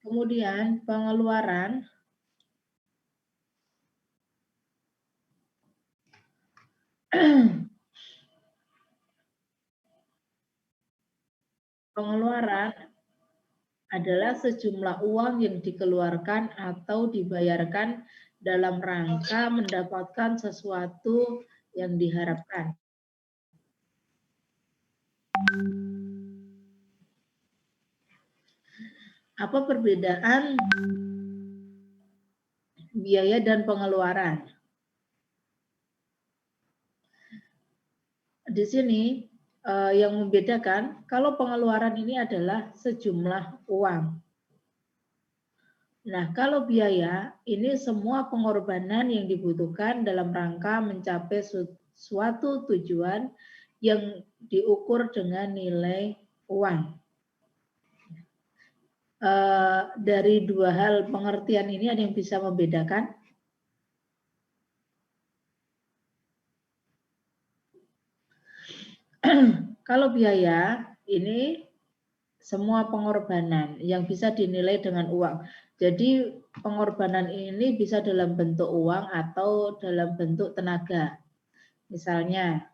Kemudian pengeluaran adalah sejumlah uang yang dikeluarkan atau dibayarkan dalam rangka mendapatkan sesuatu yang diharapkan. Apa perbedaan biaya dan pengeluaran? Di sini yang membedakan, kalau pengeluaran ini adalah sejumlah uang. Nah, kalau biaya, ini semua pengorbanan yang dibutuhkan dalam rangka mencapai suatu tujuan yang diukur dengan nilai uang. Dari dua hal pengertian ini ada yang bisa membedakan? Kalau biaya, ini semua pengorbanan yang bisa dinilai dengan uang. Jadi pengorbanan ini bisa dalam bentuk uang atau dalam bentuk tenaga. Misalnya,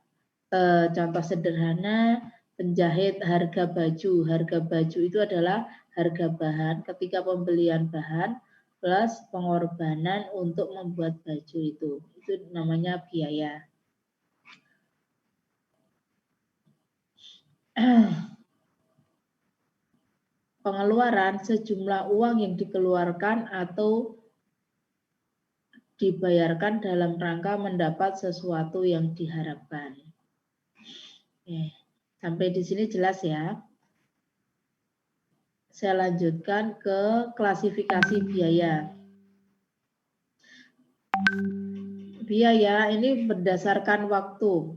contoh sederhana, penjahit harga baju. Harga baju itu adalah harga bahan ketika pembelian bahan plus pengorbanan untuk membuat baju itu. Itu namanya biaya. Pengeluaran sejumlah uang yang dikeluarkan atau dibayarkan dalam rangka mendapat sesuatu yang diharapkan. Sampai di sini jelas ya. Saya lanjutkan ke klasifikasi biaya. Biaya ini berdasarkan waktu.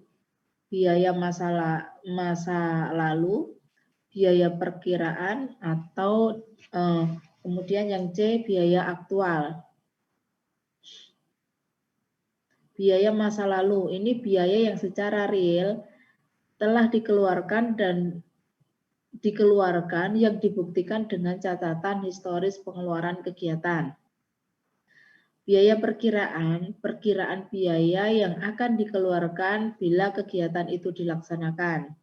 Biaya masa lalu, biaya perkiraan, atau kemudian yang C, biaya aktual. Biaya masa lalu, ini biaya yang secara real telah dikeluarkan yang dibuktikan dengan catatan historis pengeluaran kegiatan. Biaya perkiraan biaya yang akan dikeluarkan bila kegiatan itu dilaksanakan.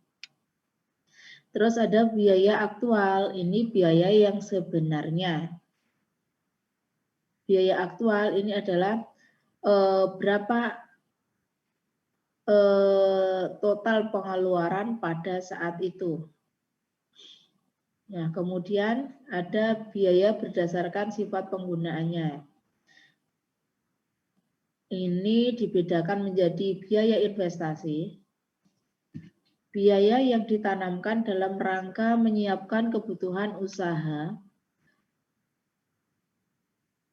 Terus ada biaya aktual, ini biaya yang sebenarnya. Biaya aktual ini adalah berapa total pengeluaran pada saat itu. Nah, kemudian ada biaya berdasarkan sifat penggunaannya. Ini dibedakan menjadi biaya investasi, biaya yang ditanamkan dalam rangka menyiapkan kebutuhan usaha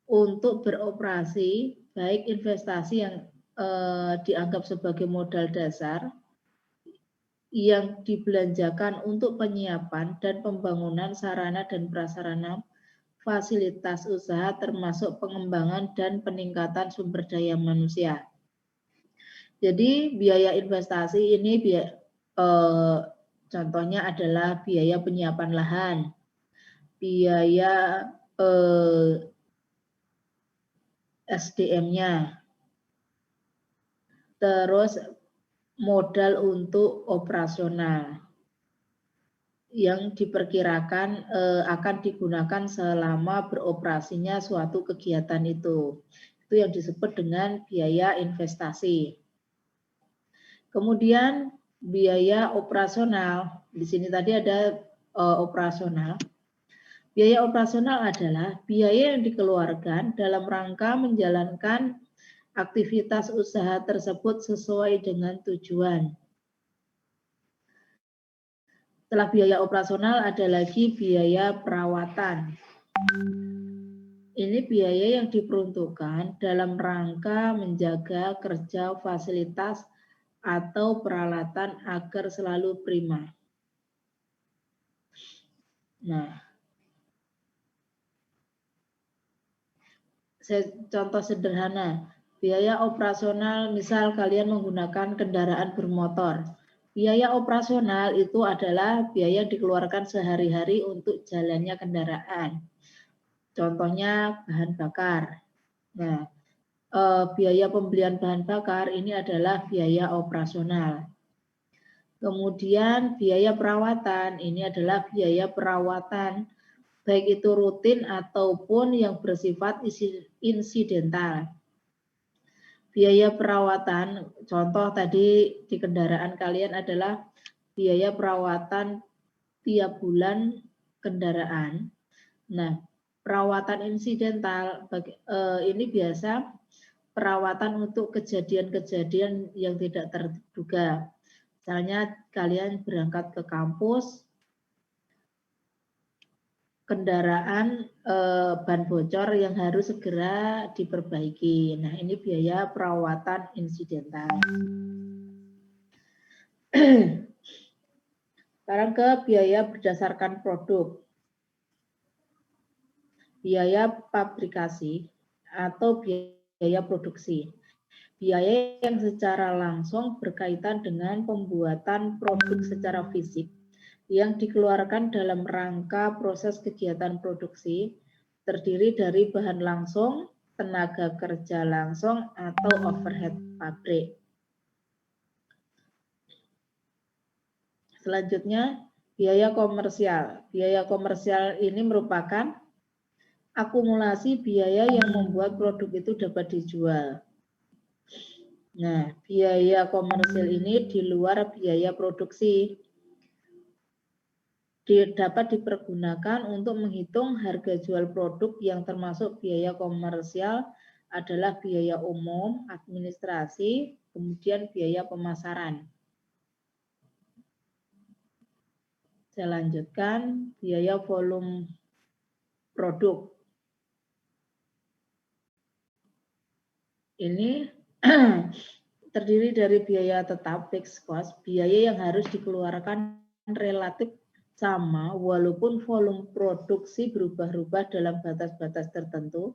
untuk beroperasi, baik investasi yang dianggap sebagai modal dasar, yang dibelanjakan untuk penyiapan dan pembangunan sarana dan prasarana fasilitas usaha termasuk pengembangan dan peningkatan sumber daya manusia. Jadi biaya investasi ini contohnya adalah biaya penyiapan lahan, biaya SDM-nya, terus modal untuk operasional yang diperkirakan akan digunakan selama beroperasinya suatu kegiatan itu. Itu yang disebut dengan biaya investasi. Kemudian biaya operasional. Di sini tadi ada operasional. Biaya operasional adalah biaya yang dikeluarkan dalam rangka menjalankan aktivitas usaha tersebut sesuai dengan tujuan. Setelah biaya operasional ada lagi biaya perawatan. Ini biaya yang diperuntukkan dalam rangka menjaga kerja fasilitas atau peralatan agar selalu prima. Nah, contoh sederhana, biaya operasional misal kalian menggunakan kendaraan bermotor. Biaya operasional itu adalah biaya yang dikeluarkan sehari-hari untuk jalannya kendaraan. Contohnya bahan bakar. Nah, biaya pembelian bahan bakar ini adalah biaya operasional. Kemudian biaya perawatan, ini adalah biaya perawatan, baik itu rutin ataupun yang bersifat insidental. Biaya perawatan, contoh tadi di kendaraan kalian adalah biaya perawatan tiap bulan kendaraan. Nah, perawatan insidental ini biasa perawatan untuk kejadian-kejadian yang tidak terduga. Misalnya kalian berangkat ke kampus, kendaraan ban bocor yang harus segera diperbaiki. Nah, ini biaya perawatan insidental. Sekarang ke biaya berdasarkan produk. Biaya pabrikasi atau biaya produksi. Biaya yang secara langsung berkaitan dengan pembuatan produk secara fisik yang dikeluarkan dalam rangka proses kegiatan produksi, terdiri dari bahan langsung, tenaga kerja langsung, atau overhead pabrik. Selanjutnya, biaya komersial. Biaya komersial ini merupakan akumulasi biaya yang membuat produk itu dapat dijual. Nah, biaya komersial ini di luar biaya produksi dapat dipergunakan untuk menghitung harga jual produk yang termasuk biaya komersial adalah biaya umum, administrasi, kemudian biaya pemasaran. Saya lanjutkan, biaya volume produk. Ini terdiri dari biaya tetap fixed cost, biaya yang harus dikeluarkan relatif sama walaupun volume produksi berubah-ubah dalam batas-batas tertentu.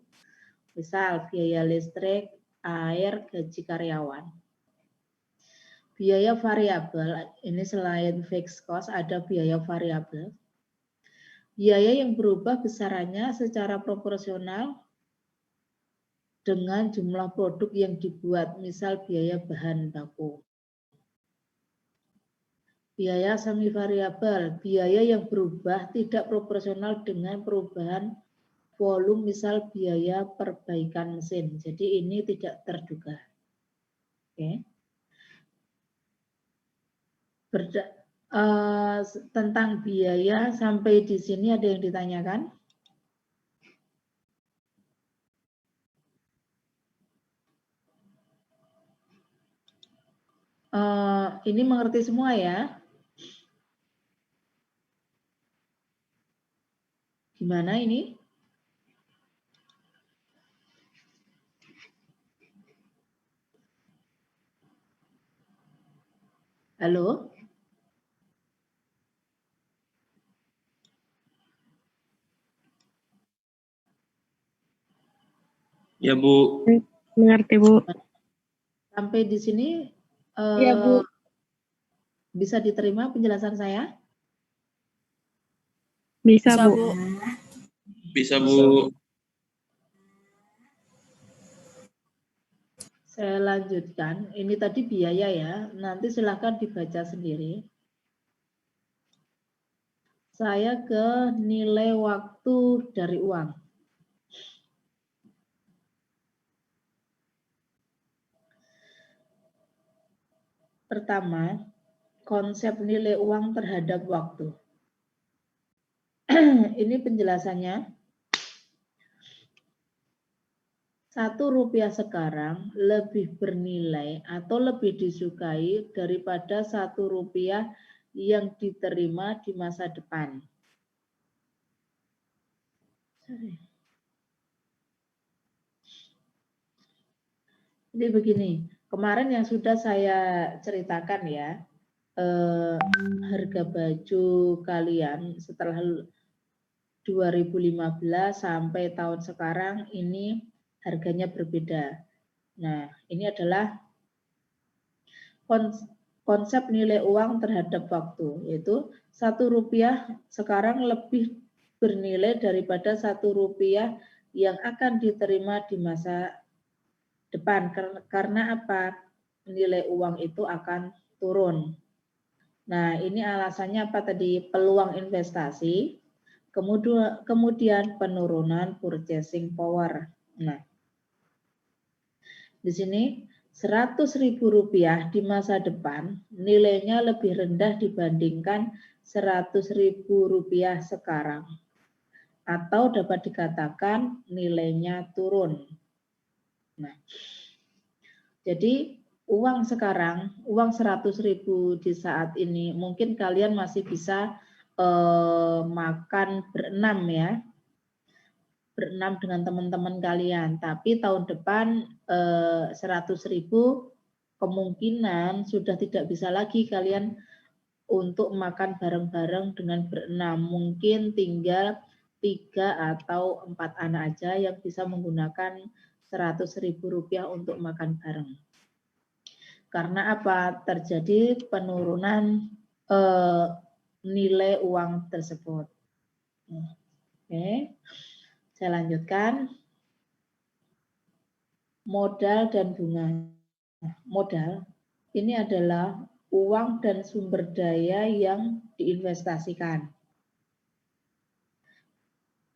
Misal biaya listrik, air, gaji karyawan. Biaya variabel, ini selain fixed cost ada biaya variabel. Biaya yang berubah besarannya secara proporsional dengan jumlah produk yang dibuat, misal biaya bahan baku. Biaya semi variabel, biaya yang berubah tidak proporsional dengan perubahan volume, misal biaya perbaikan mesin. Jadi ini tidak terduga. Oke. Tentang biaya sampai di sini ada yang ditanyakan? Ini mengerti semua ya? Gimana ini? Halo? Ya, Bu. Mengerti, Bu. Sampai di sini Ya, Bu. bisa diterima penjelasan saya? Bisa, Bu. Bisa, Bu. Saya lanjutkan. Ini tadi biaya ya. Nanti silakan dibaca sendiri. Saya ke nilai waktu dari uang. Pertama, konsep nilai uang terhadap waktu. Ini penjelasannya. Rp1 sekarang lebih bernilai atau lebih disukai daripada Rp1 yang diterima di masa depan. Jadi begini, kemarin yang sudah saya ceritakan ya, harga baju kalian setelah 2015 sampai tahun sekarang ini harganya berbeda. Nah, ini adalah konsep nilai uang terhadap waktu, yaitu Rp1 sekarang lebih bernilai daripada Rp1 yang akan diterima di masa depan. Karena apa? Nilai uang itu akan turun. Nah, ini alasannya apa tadi? Peluang investasi, kemudian penurunan purchasing power. Nah, di sini Rp100.000 di masa depan nilainya lebih rendah dibandingkan Rp100.000 sekarang. Atau dapat dikatakan nilainya turun. Nah, jadi uang sekarang, uang 100.000 di saat ini, mungkin kalian masih bisa makan berenam ya, berenam dengan teman-teman kalian. Tapi tahun depan 100.000 kemungkinan sudah tidak bisa lagi kalian untuk makan bareng-bareng dengan berenam. Mungkin tinggal 3 atau 4 anak aja yang bisa menggunakan Rp100.000 untuk makan bareng. Karena apa? Terjadi penurunan nilai uang tersebut. Oke, saya lanjutkan. Modal dan bunga. Modal ini adalah uang dan sumber daya yang diinvestasikan.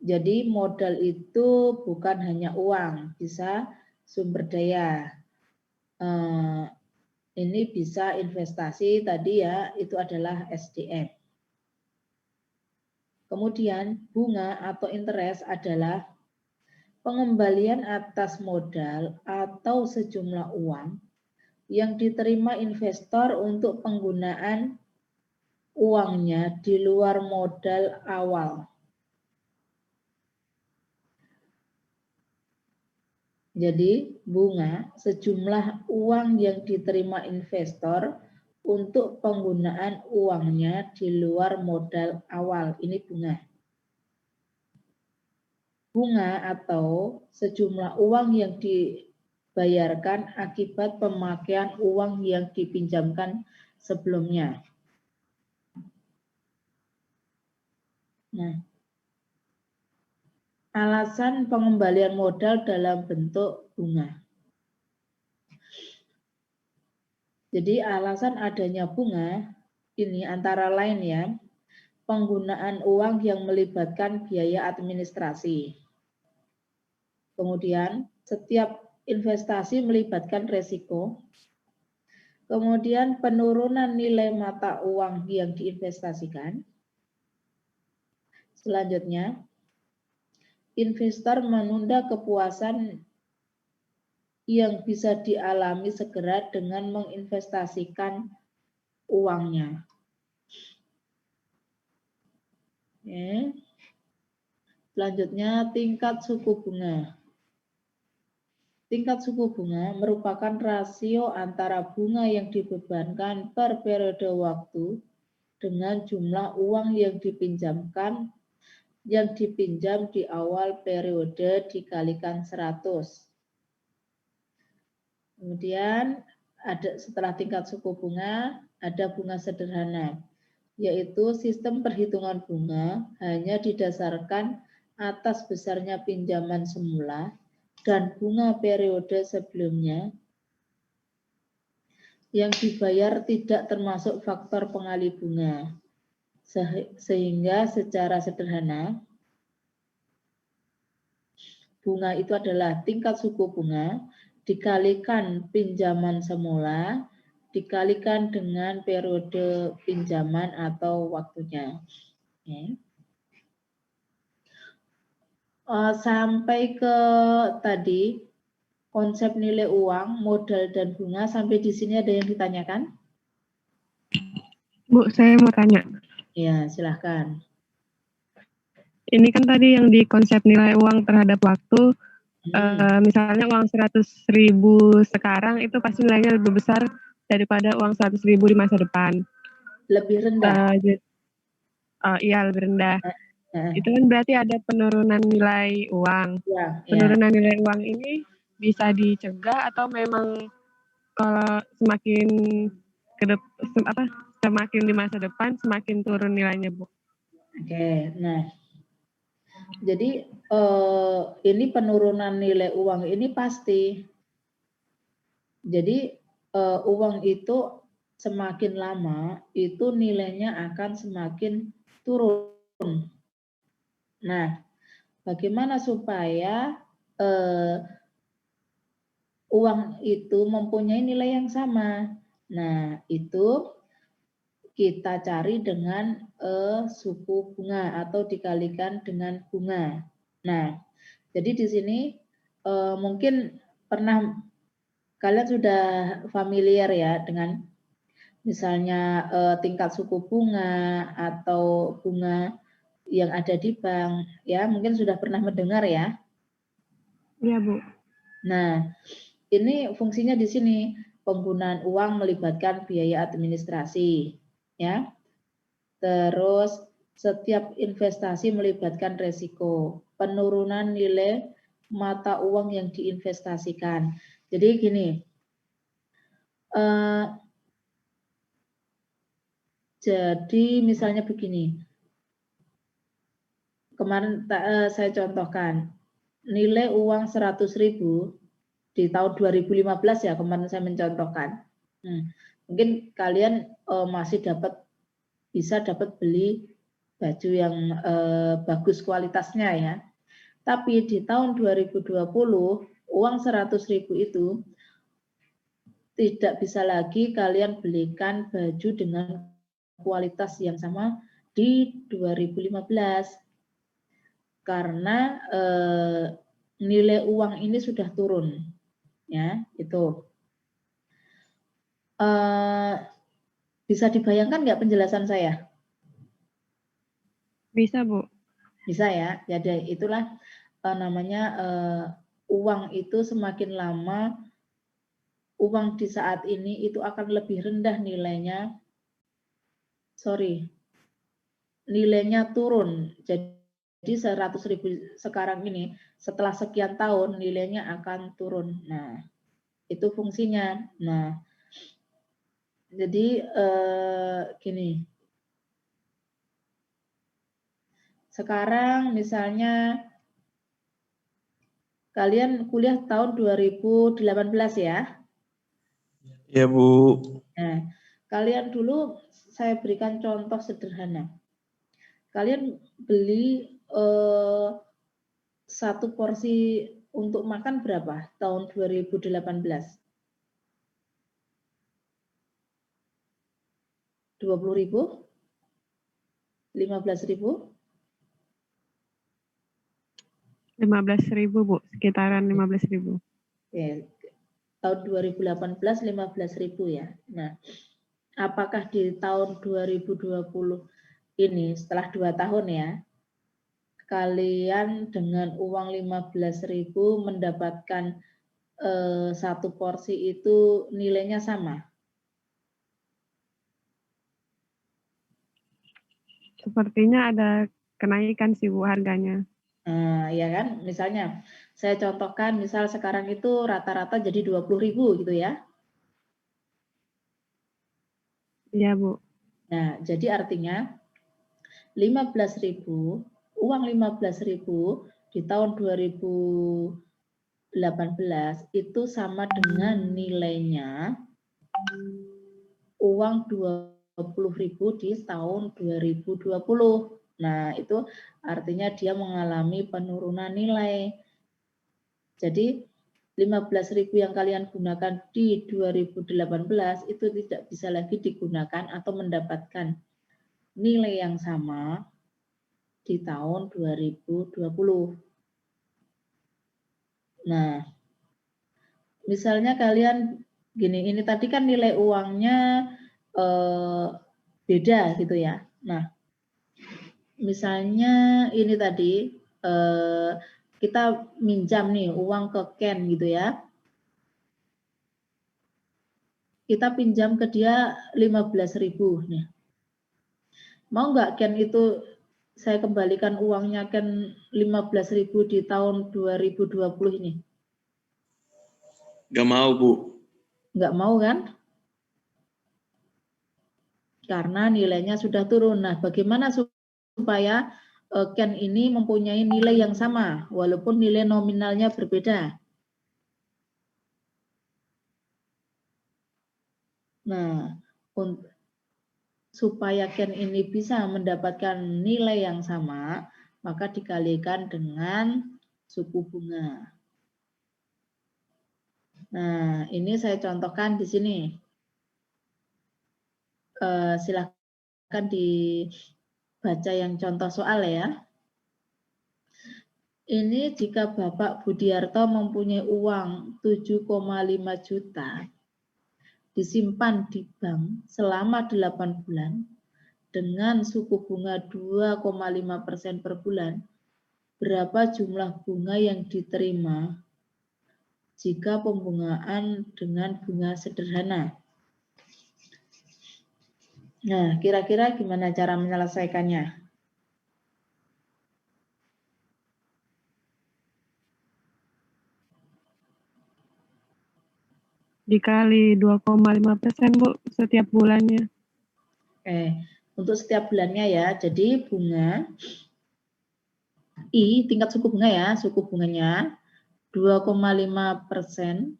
Jadi modal itu bukan hanya uang, bisa sumber daya. Ini bisa investasi tadi ya, itu adalah SDM. Kemudian bunga atau interest adalah pengembalian atas modal atau sejumlah uang yang diterima investor untuk penggunaan uangnya di luar modal awal. Jadi bunga sejumlah uang yang diterima investor untuk penggunaan uangnya di luar modal awal. Ini bunga. Bunga atau sejumlah uang yang dibayarkan akibat pemakaian uang yang dipinjamkan sebelumnya. Nah, alasan pengembalian modal dalam bentuk bunga. Jadi alasan adanya bunga ini antara lain ya, penggunaan uang yang melibatkan biaya administrasi. Kemudian setiap investasi melibatkan resiko. Kemudian penurunan nilai mata uang yang diinvestasikan. Selanjutnya, investor menunda kepuasan yang bisa dialami segera dengan menginvestasikan uangnya. Oke. Selanjutnya, tingkat suku bunga. Tingkat suku bunga merupakan rasio antara bunga yang dibebankan per periode waktu dengan jumlah uang yang dipinjam di awal periode dikalikan 100. Kemudian ada setelah tingkat suku bunga, ada bunga sederhana, yaitu sistem perhitungan bunga hanya didasarkan atas besarnya pinjaman semula dan bunga periode sebelumnya yang dibayar tidak termasuk faktor pengali bunga. Sehingga secara sederhana, bunga itu adalah tingkat suku bunga dikalikan pinjaman semula, dikalikan dengan periode pinjaman atau waktunya. Oke. Sampai ke tadi konsep nilai uang, modal dan bunga, sampai di sini ada yang ditanyakan? Bu, saya mau tanya. Ya, silahkan. Ini kan tadi yang di konsep nilai uang terhadap waktu, misalnya uang 100.000 sekarang itu pasti nilainya lebih besar daripada uang 100.000 di masa depan. Lebih rendah? Iya, lebih rendah. Itu kan berarti ada penurunan nilai uang. Ya, penurunan nilai uang ini bisa dicegah atau memang kalau semakin semakin di masa depan semakin turun nilainya, Bu? Oke, nah Jadi ini penurunan nilai uang ini pasti. Jadi uang itu semakin lama itu nilainya akan semakin turun. Nah, bagaimana supaya uang itu mempunyai nilai yang sama? Nah, itu kita cari dengan suku bunga atau dikalikan dengan bunga. Nah, jadi di sini mungkin pernah kalian sudah familiar ya dengan misalnya tingkat suku bunga atau bunga yang ada di bank, ya mungkin sudah pernah mendengar ya. Iya, Bu. Nah, ini fungsinya di sini penggunaan uang melibatkan biaya administrasi, ya. Terus setiap investasi melibatkan resiko, penurunan nilai mata uang yang diinvestasikan. Jadi gini, jadi misalnya begini, kemarin saya contohkan, nilai uang 100.000 di tahun 2015 ya, kemarin saya mencontohkan. Mungkin kalian masih bisa dapat beli baju yang bagus kualitasnya ya. Tapi di tahun 2020 uang 100.000 itu tidak bisa lagi kalian belikan baju dengan kualitas yang sama di 2015 karena nilai uang ini sudah turun, ya itu. Bisa dibayangkan nggak penjelasan saya? Bisa, Bu. Bisa ya. Jadi itulah namanya uang itu semakin lama, uang di saat ini itu akan lebih rendah nilainya. Nilainya turun. Jadi 100.000 sekarang ini setelah sekian tahun nilainya akan turun. Nah, itu fungsinya. Nah, jadi gini. Sekarang misalnya kalian kuliah tahun 2018 ya? Ya, Bu. Nah, kalian dulu saya berikan contoh sederhana. Kalian beli satu porsi untuk makan berapa tahun 2018? 20.000? 15.000? 15.000, Bu. Sekitaran 15.000. Ya, tahun 2018 15.000 ya. Nah, apakah di tahun 2020 ini setelah 2 tahun ya, kalian dengan uang 15.000 mendapatkan satu porsi itu nilainya sama? Sepertinya ada kenaikan sih, Bu, harganya. Ya kan, misalnya saya contohkan, misal sekarang itu rata-rata jadi 20.000 gitu ya. Iya, Bu. Nah, jadi artinya 15.000, uang 15.000 di tahun 2018 itu sama dengan nilainya uang 20.000 di tahun 2020. Nah, itu artinya dia mengalami penurunan nilai. Jadi 15.000 yang kalian gunakan di 2018 itu tidak bisa lagi digunakan atau mendapatkan nilai yang sama di tahun 2020. Nah, misalnya kalian gini, ini tadi kan nilai uangnya beda gitu ya. Nah, misalnya ini tadi kita minjam nih uang ke Ken gitu ya. Kita pinjam ke dia 15.000 nih. Mau nggak Ken itu saya kembalikan uangnya Ken 15.000 di tahun 2020 ini? Gak mau, Bu. Nggak mau kan? Karena nilainya sudah turun. Nah, bagaimana supaya Ken ini mempunyai nilai yang sama, walaupun nilai nominalnya berbeda. Nah, supaya Ken ini bisa mendapatkan nilai yang sama, maka dikalikan dengan suku bunga. Nah, ini saya contohkan di sini. Silahkan dibaca yang contoh soal ya. Ini jika Bapak Budiarto mempunyai uang 7,5 juta disimpan di bank selama 8 bulan dengan suku bunga 2,5% per bulan, berapa jumlah bunga yang diterima jika pembungaan dengan bunga sederhana? Nah, kira-kira gimana cara menyelesaikannya? Dikali 2,5% Bu setiap bulannya. Oke, untuk setiap bulannya ya. Jadi bunga I, tingkat suku bunga ya, suku bunganya 2,5%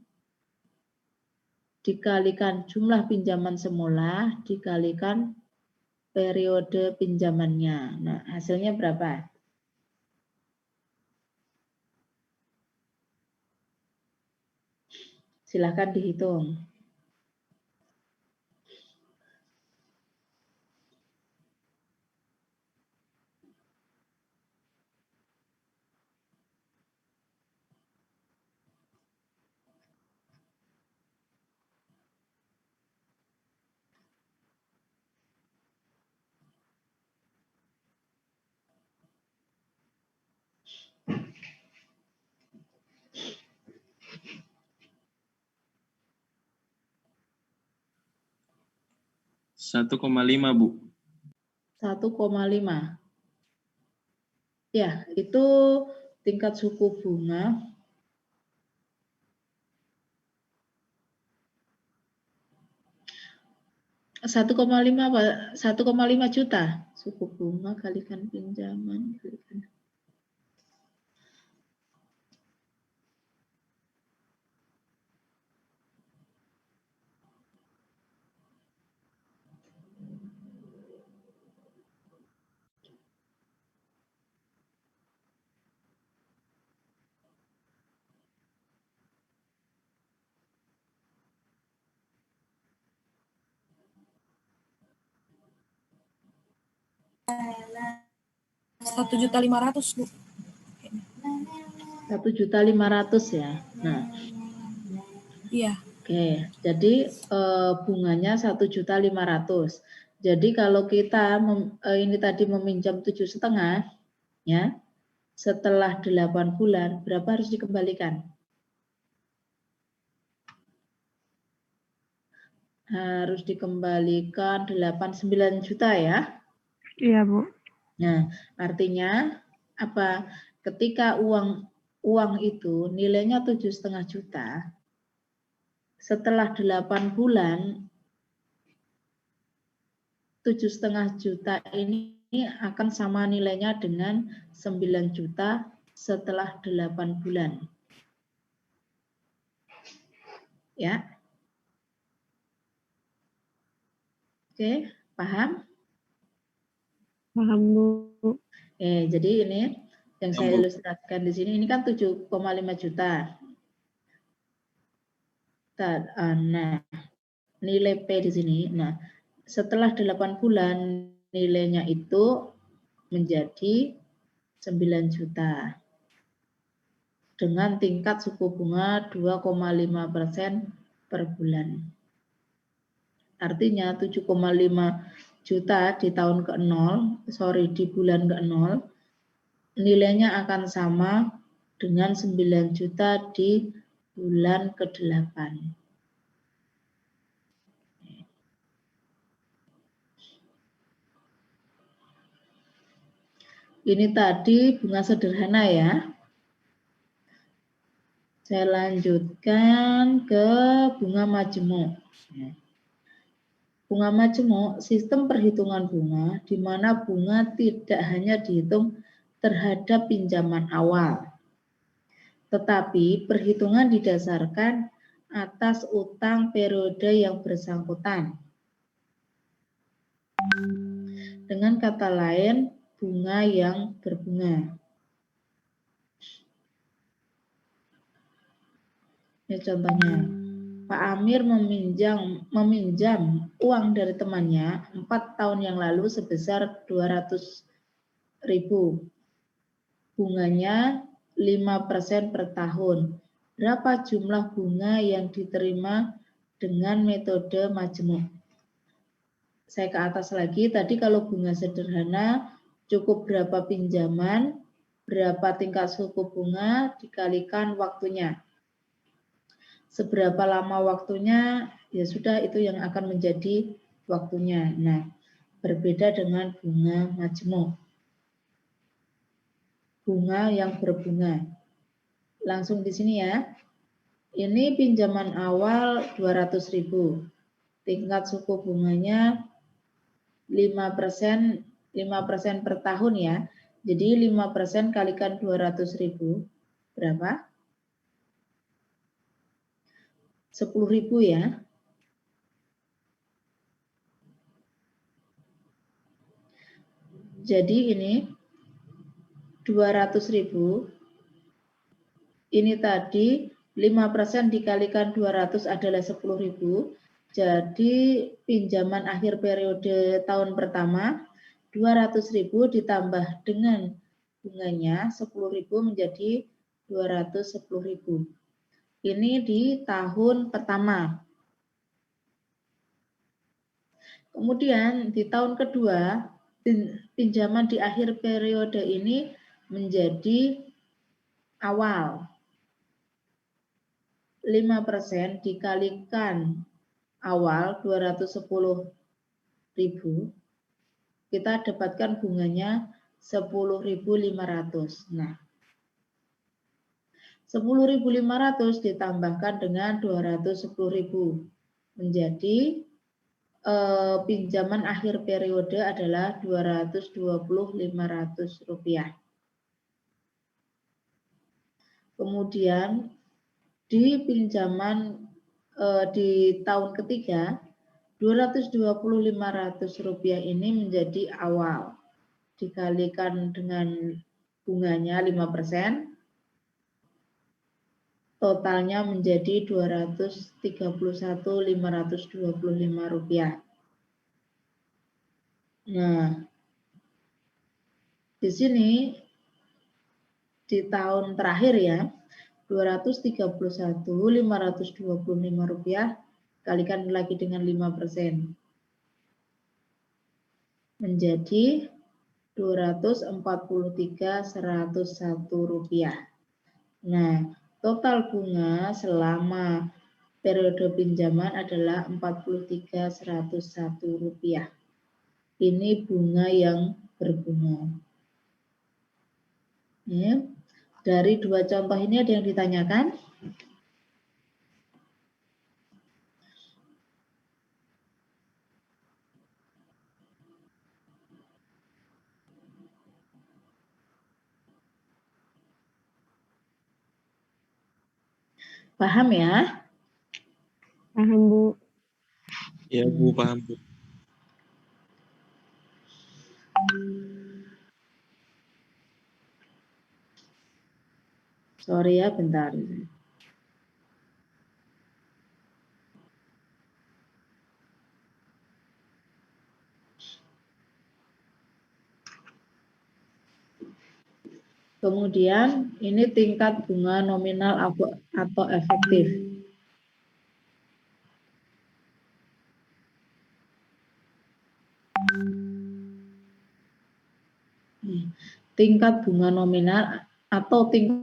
dikalikan jumlah pinjaman semula dikalikan periode pinjamannya. Nah, hasilnya berapa? Silahkan dihitung. Satu 1,5 Bu. 1,5. Ya, itu tingkat suku bunga. Satu koma lima juta suku bunga kalikan pinjaman kalikan. Rp1.500.000 Bu. 1.500.000 ya. Nah, Iya. oke. Jadi bunganya 1.500.000. Jadi kalau kita ini tadi meminjam 7,5 ya, setelah 8 bulan berapa harus dikembalikan? Harus dikembalikan 8,9 juta ya. Iya Bu. Nah, artinya apa? Ketika uang itu nilainya 7,5 juta, setelah 8 bulan 7,5 juta ini akan sama nilainya dengan 9 juta setelah 8 bulan. Ya. Oke, paham? Paham Bu. Jadi ini yang saya ilustrasikan di sini, ini kan 7,5 juta. Nah, nilai P di sini. Nah, setelah 8 bulan nilainya itu menjadi 9 juta. Dengan tingkat suku bunga 2,5% per bulan. Artinya 7,5 juta di tahun ke-0, di bulan ke-0, nilainya akan sama dengan 9 juta di bulan ke-8. Ini tadi bunga sederhana ya. Saya lanjutkan ke bunga majemuk. Bunga majemuk, sistem perhitungan bunga di mana bunga tidak hanya dihitung terhadap pinjaman awal. Tetapi perhitungan didasarkan atas utang periode yang bersangkutan. Dengan kata lain, bunga yang berbunga. Ini contohnya. Pak Amir meminjam uang dari temannya 4 tahun yang lalu sebesar 200.000. Bunganya 5% per tahun. Berapa jumlah bunga yang diterima dengan metode majemuk? Saya ke atas lagi, tadi kalau bunga sederhana cukup berapa pinjaman, berapa tingkat suku bunga dikalikan waktunya. Seberapa lama waktunya, ya sudah itu yang akan menjadi waktunya. Nah, berbeda dengan bunga majemuk. Bunga yang berbunga. Langsung di sini ya. Ini pinjaman awal 200.000. Tingkat suku bunganya 5% per tahun ya. Jadi 5% kalikan 200.000 berapa? 10.000 ya. Jadi ini 200.000. Ini tadi 5% dikalikan 200 adalah 10.000. Jadi pinjaman akhir periode tahun pertama 200.000 ditambah dengan bunganya 10.000 menjadi 210.000. Ini di tahun pertama. Kemudian di tahun kedua pinjaman di akhir periode ini menjadi awal. 5% dikalikan awal 210.000, kita dapatkan bunganya 10.500. Nah, 10.500 ditambahkan dengan 210.000 menjadi pinjaman akhir periode adalah 220.500 rupiah. Kemudian di pinjaman di tahun ketiga 220.500 rupiah ini menjadi awal dikalikan dengan bunganya 5%, totalnya menjadi 231.525 rupiah. Nah, di sini di tahun terakhir ya 231.525 rupiah kalikan lagi dengan 5% menjadi 243.101 rupiah. Nah, total bunga selama periode pinjaman adalah 43.101 rupiah. Ini bunga yang berbunga. Ya. Dari dua contoh ini ada yang ditanyakan? Paham ya? Paham, Bu. Ya, Bu, paham, Bu. Sorry ya, bentar. Kemudian ini tingkat bunga nominal atau efektif. Tingkat bunga nominal atau tingkat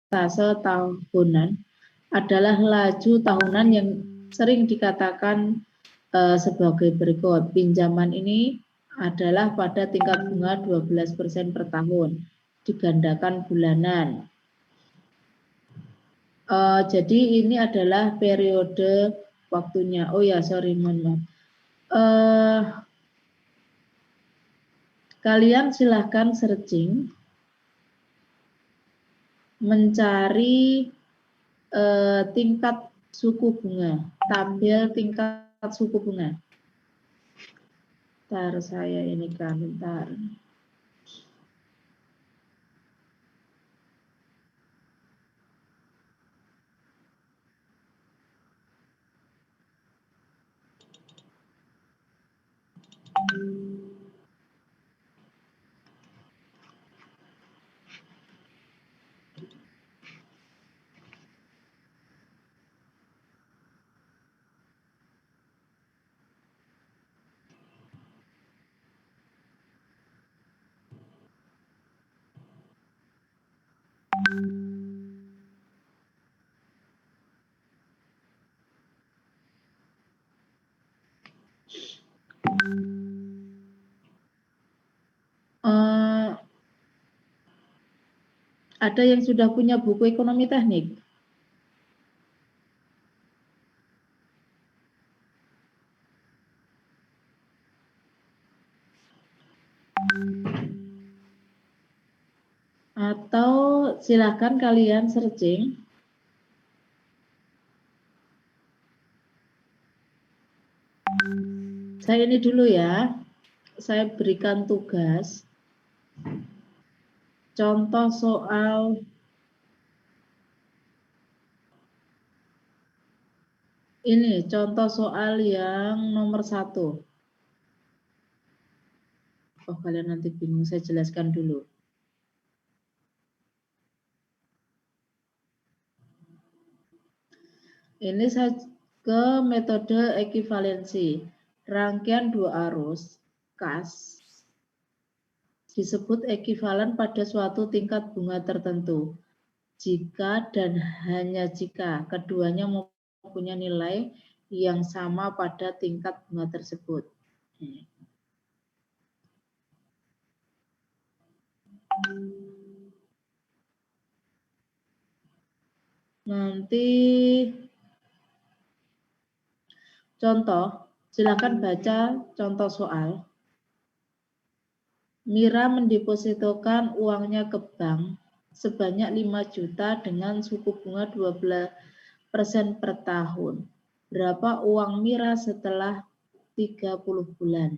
persentase tahunan adalah laju tahunan yang sering dikatakan sebagai berikut. Pinjaman ini adalah pada tingkat bunga 12% per tahun, digandakan bulanan. Jadi ini adalah periode waktunya. Oh ya, sorry, mohon maaf. Kalian silahkan searching mencari tingkat suku bunga, tabel tingkat suku bunga. Bentar, saya ini kan, bentar. Ada yang sudah punya buku ekonomi teknik? Atau silakan kalian searching. Saya ini dulu ya, saya berikan tugas. Contoh soal ini, contoh soal yang nomor 1. Oh, kalian nanti bingung, saya jelaskan dulu. Ini saya ke metode ekivalensi. Rangkaian dua arus kas disebut ekivalen pada suatu tingkat bunga tertentu. Jika dan hanya jika keduanya mempunyai nilai yang sama pada tingkat bunga tersebut. Nanti contoh, silakan baca contoh soal. Mira mendepositokan uangnya ke bank sebanyak 5 juta dengan suku bunga 12% per tahun. Berapa uang Mira setelah 30 bulan?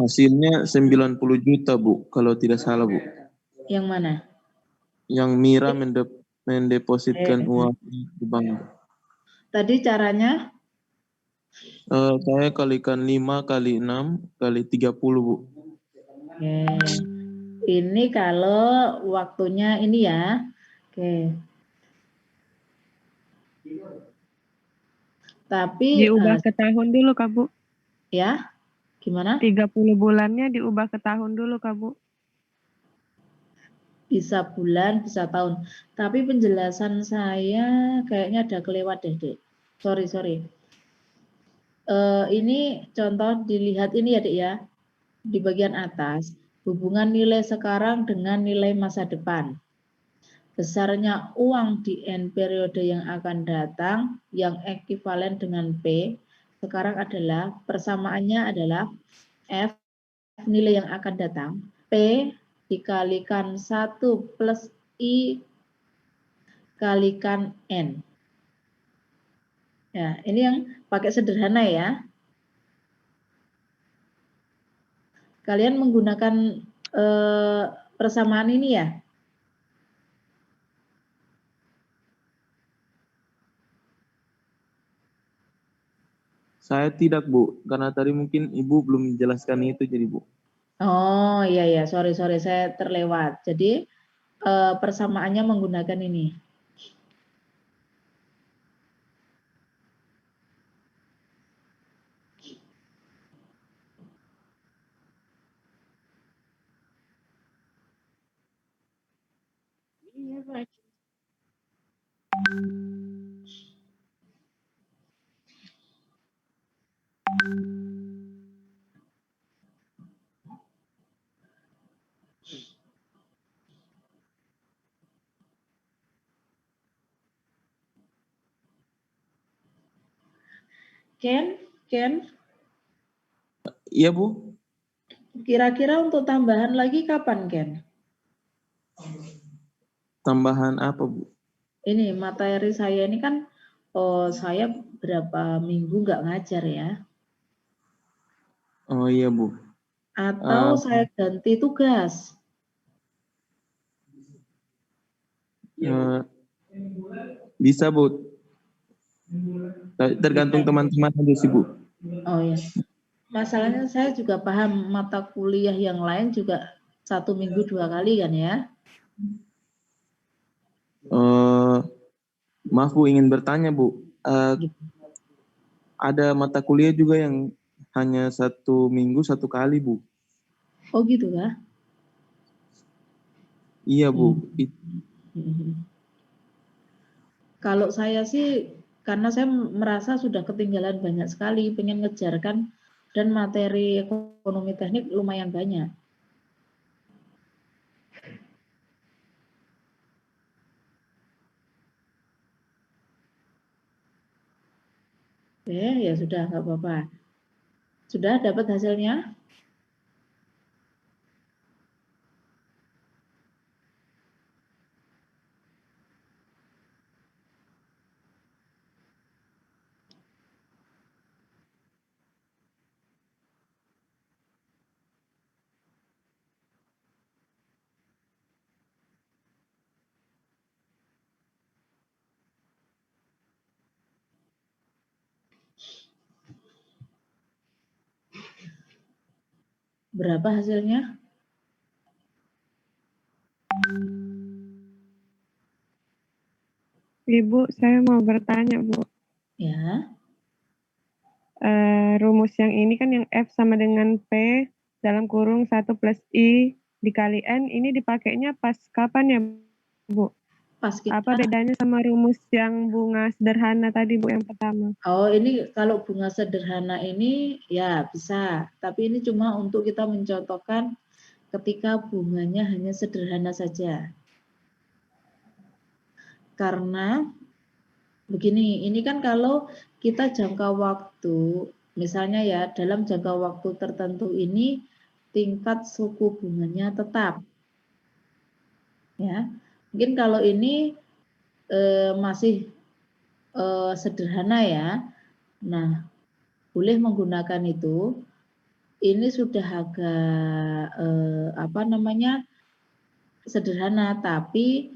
Hasilnya 90 juta, Bu, kalau tidak salah, Bu. Yang mana? Yang Mira mendepositkan uang di bank. Tadi caranya? Saya kalikan 5 kali 6 kali 30, Bu. Oke. Ini kalau waktunya ini ya. Oke. Tapi Diubah ke tahun dulu, Kak, Bu. ya, gimana? 30 bulannya diubah ke tahun dulu, Kak, Bu. Bisa bulan, bisa tahun. Tapi penjelasan saya kayaknya ada kelewat deh, Dek. Sorry. Ini contoh dilihat ini ya, Dek ya. Di bagian atas. Hubungan nilai sekarang dengan nilai masa depan. Besarnya uang di N periode yang akan datang yang ekuivalen dengan P sekarang adalah persamaannya adalah F nilai yang akan datang P dikalikan 1 plus I kalikan N. Ya, ini yang pakai sederhana ya. Kalian menggunakan persamaan ini ya. Saya tidak, Bu, karena tadi mungkin Ibu belum menjelaskan itu jadi, Bu. Oh iya ya, sorry saya terlewat. Jadi persamaannya menggunakan ini. Ken, Iya, Bu. kira-kira untuk tambahan lagi kapan, Ken? Tambahan apa, Bu? Ini materi saya ini kan, saya berapa minggu nggak ngajar ya. Oh iya, Bu. Atau saya ganti tugas. Bisa, Bu. Tergantung teman-teman aja sih, Bu. Oh ya. Masalahnya saya juga paham mata kuliah yang lain juga 1 minggu 2 kali kan ya. Maaf, Bu, ingin bertanya, Bu. Ada mata kuliah juga yang hanya 1 minggu 1 kali, Bu. Oh gitu ya? Iya, Bu. Kalau saya sih, karena saya merasa sudah ketinggalan banyak sekali, pengen ngejarkan dan materi ekonomi teknik lumayan banyak. Oke, ya sudah, nggak apa-apa. Sudah dapat hasilnya? Berapa hasilnya? Ibu, saya mau bertanya, Bu. Ya. Rumus yang ini kan yang F sama dengan P dalam kurung 1 plus I dikali N, ini dipakainya pas kapan ya, Bu? Pas kita, Apa bedanya sama rumus yang bunga sederhana tadi, Bu, yang pertama? oh ini kalau bunga sederhana ini ya bisa, tapi ini cuma untuk kita mencontohkan ketika bunganya hanya sederhana saja. Karena begini, ini kan kalau kita jangka waktu, misalnya ya dalam jangka waktu tertentu ini tingkat suku bunganya tetap. Ya, mungkin kalau ini masih sederhana ya. Nah, boleh menggunakan itu. Ini sudah agak sederhana, tapi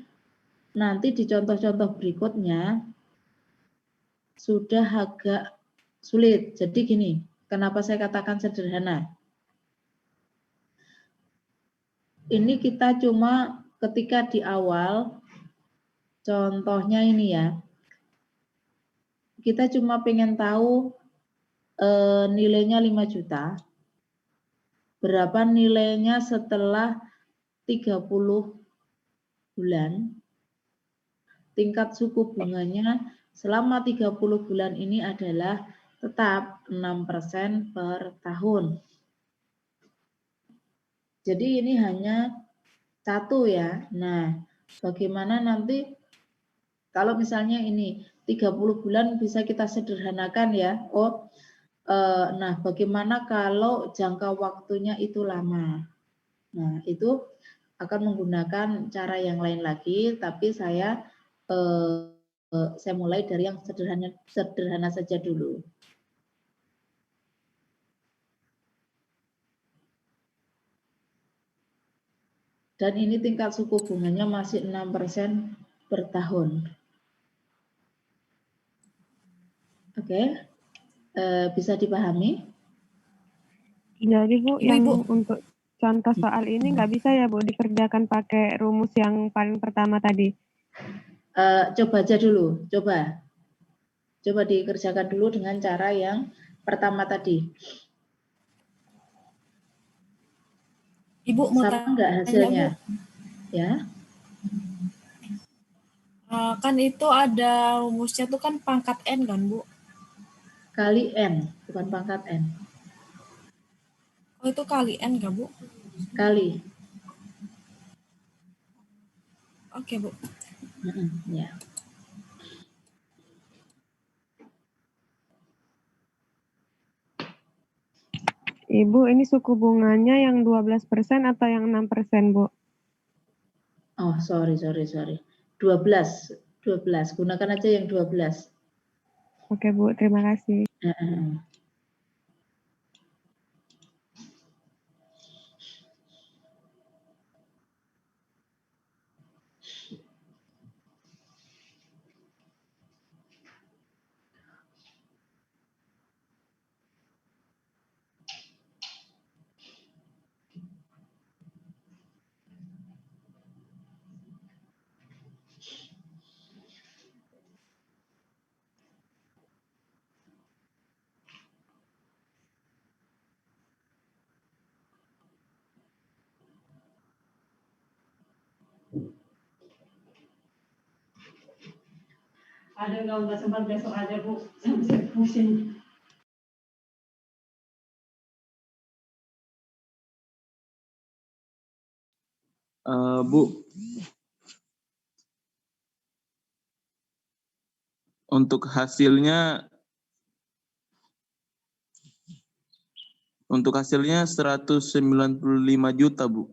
nanti di contoh-contoh berikutnya sudah agak sulit. Jadi gini, kenapa saya katakan sederhana? Ini kita cuma ketika di awal, contohnya ini ya, kita cuma pengen tahu nilainya 5 juta, berapa nilainya setelah 30 bulan, tingkat suku bunganya selama 30 bulan ini adalah tetap 6% per tahun. Jadi ini hanya 1 ya. Nah, bagaimana nanti kalau misalnya ini 30 bulan bisa kita sederhanakan ya. Nah bagaimana kalau jangka waktunya itu lama? Nah, itu akan menggunakan cara yang lain lagi, tapi saya mulai dari yang sederhana saja dulu. Dan ini tingkat suku bunganya masih 6% per tahun. Oke, bisa dipahami? Jadi Bu, Ibu, yang Ibu. untuk contoh soal ini nggak bisa ya Bu dikerjakan pakai rumus yang paling pertama tadi? Coba aja dulu, coba dikerjakan dulu dengan cara yang pertama tadi. Ibu mau Sama nggak tanya, hasilnya? Bu. Ya. Kan itu ada rumusnya tuh kan pangkat N kan, Bu? Kali N, bukan pangkat N. Oh, itu kali N nggak, Bu? Kali. Oke, Bu. Ya. Ibu, ini suku bunganya yang 12% atau yang 6%, Bu? Oh, sorry. 12. Gunakan aja yang 12. Oke, Bu. Terima kasih. Ada kalau nggak sempat besok aja Bu, saya pusing. Bu, untuk hasilnya 195 juta, Bu.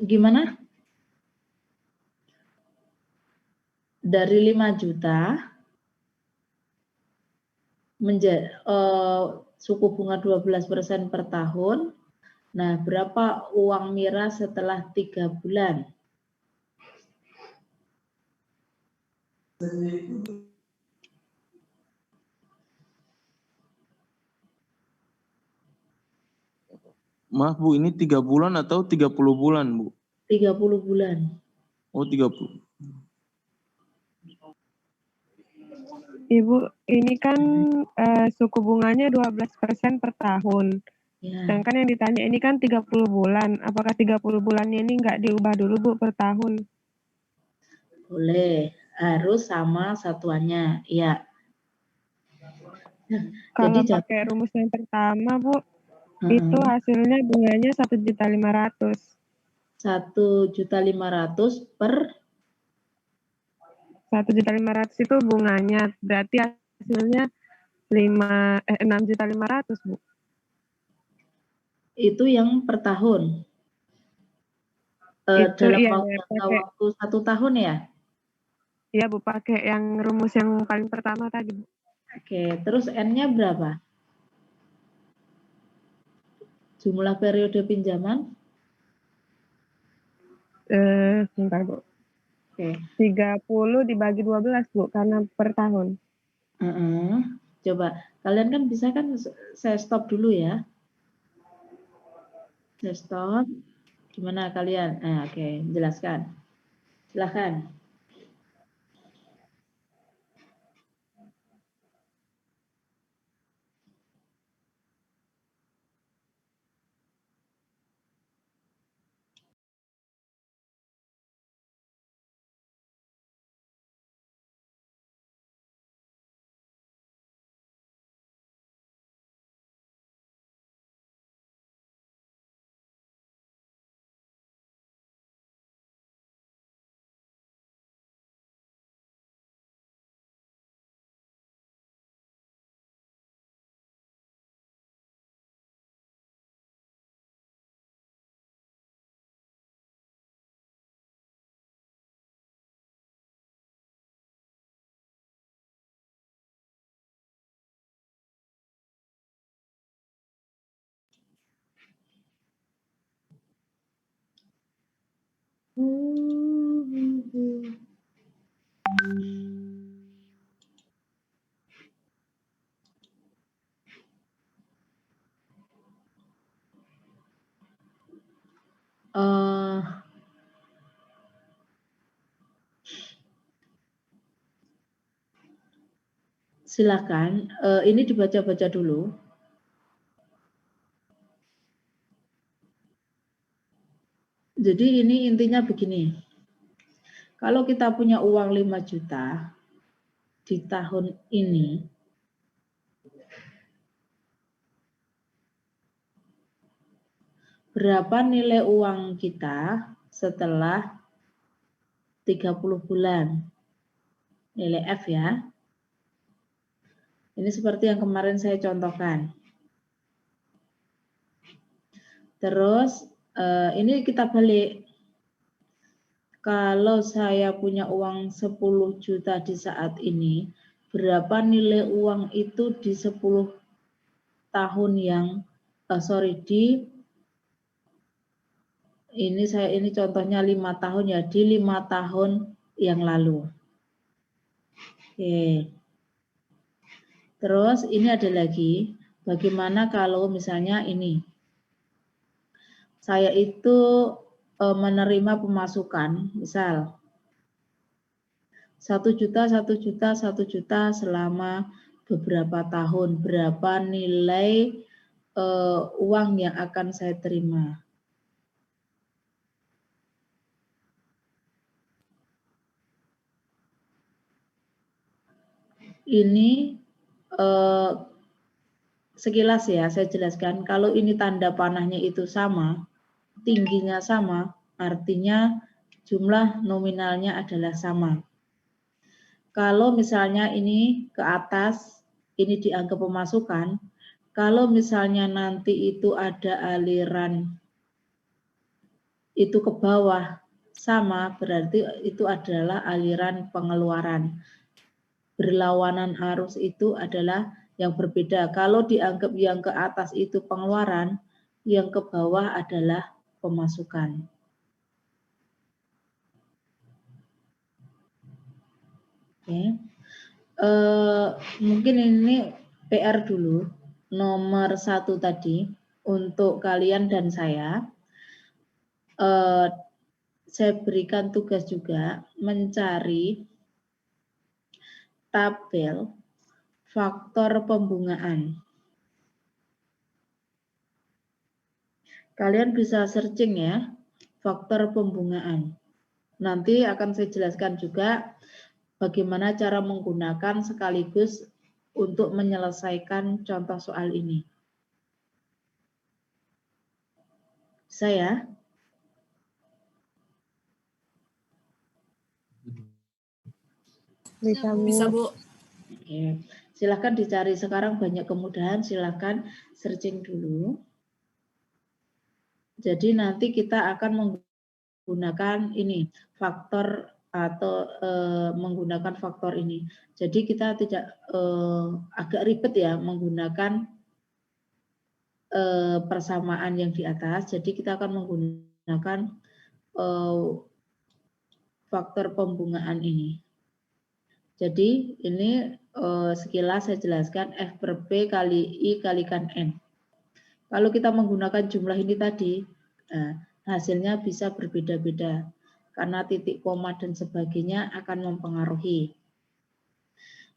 Gimana? Dari 5 juta menjadi suku bunga 12% per tahun. Nah, berapa uang Mira setelah 3 bulan? Maaf Bu, ini 3 bulan atau 30 bulan, Bu? 30 bulan. Oh, 30. Ibu, ini kan suku bunganya 12% per tahun. Ya, Sedangkan yang ditanya ini kan 30 bulan. Apakah 30 bulannya ini nggak diubah dulu, Bu, per tahun? boleh. Harus sama satuannya. Ya. Kalau Jadi pakai rumus yang pertama, Bu, Heeh. itu hasilnya bunganya 1.500.000. 1.500.000 per 1.500.000 itu bunganya, berarti hasilnya 6.500.000, Bu. itu yang per tahun. Itu Dalam iya, jangka pakai waktu 1 tahun ya? iya Bu, pakai yang rumus yang paling pertama tadi, Bu. Oke, terus N-nya berapa? Jumlah periode pinjaman? Bentar, Bu. Oke. 30 dibagi 12, Bu, karena per tahun. Coba, kalian kan bisa kan, saya stop dulu ya. Saya stop. Gimana kalian? Oke, jelaskan. Silahkan. Silakan, ini dibaca-baca dulu. Jadi ini intinya begini. Kalau kita punya uang 5 juta di tahun ini, berapa nilai uang kita setelah 30 bulan? Nilai F ya. Ini seperti yang kemarin saya contohkan. Terus ini kita balik. Kalau saya punya uang 10 juta di saat ini, berapa nilai uang itu di 10 tahun yang ini contohnya 5 tahun ya, di 5 tahun yang lalu. Oke. Terus ini ada lagi, bagaimana kalau misalnya ini, saya itu menerima pemasukan, misal 1 juta, 1 juta, 1 juta selama beberapa tahun, berapa nilai uang yang akan saya terima. Ini sekilas ya saya jelaskan, kalau ini tanda panahnya itu sama, tingginya sama, artinya jumlah nominalnya adalah sama. Kalau misalnya ini ke atas, ini dianggap pemasukan, kalau misalnya nanti itu ada aliran itu ke bawah, sama berarti itu adalah aliran pengeluaran. Berlawanan arus itu adalah yang berbeda. Kalau dianggap yang ke atas itu pengeluaran, yang ke bawah adalah pemasukan. Oke. Mungkin ini PR dulu, nomor 1 tadi untuk kalian dan saya. Saya berikan tugas juga mencari tabel faktor pembungaan. Kalian bisa searching ya, faktor pembungaan. Nanti akan saya jelaskan juga bagaimana cara menggunakan sekaligus untuk menyelesaikan contoh soal ini. Saya Bisa, Bu. Oke. Silahkan dicari sekarang, banyak kemudahan, silahkan searching dulu. Jadi nanti kita akan menggunakan ini faktor atau menggunakan faktor ini. Jadi kita tidak agak ribet ya menggunakan persamaan yang di atas. Jadi kita akan menggunakan faktor pembungaan ini. Jadi ini sekilas saya jelaskan F per P kali I kalikan N. Kalau kita menggunakan jumlah ini tadi, hasilnya bisa berbeda-beda. Karena titik koma dan sebagainya akan mempengaruhi.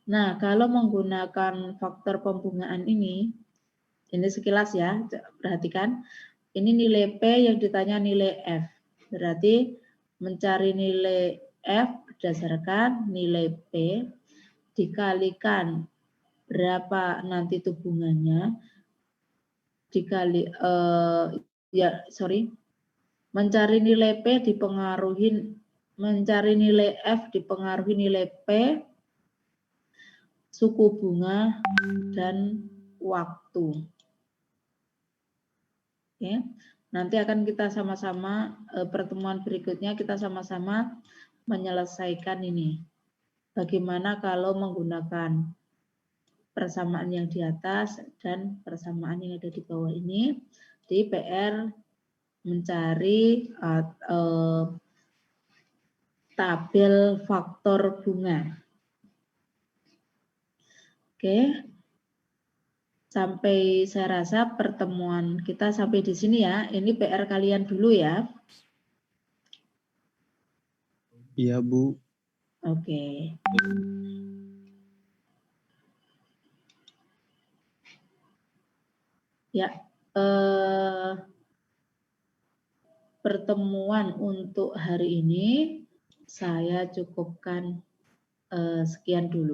Nah, kalau menggunakan faktor pembungaan ini sekilas ya, perhatikan. Ini nilai P yang ditanya nilai F. Berarti mencari nilai F berdasarkan nilai P dikalikan berapa nanti itu bunganya dikali mencari nilai P mencari nilai F dipengaruhi nilai P, suku bunga dan waktu. Oke. Nanti akan kita sama-sama pertemuan berikutnya kita sama-sama menyelesaikan ini. Bagaimana kalau menggunakan persamaan yang di atas dan persamaan yang ada di bawah ini. Di PR mencari tabel faktor bunga. Oke. Sampai saya rasa pertemuan kita sampai di sini ya. Ini PR kalian dulu ya. Iya, Bu. Oke. Ya, pertemuan untuk hari ini saya cukupkan sekian dulu.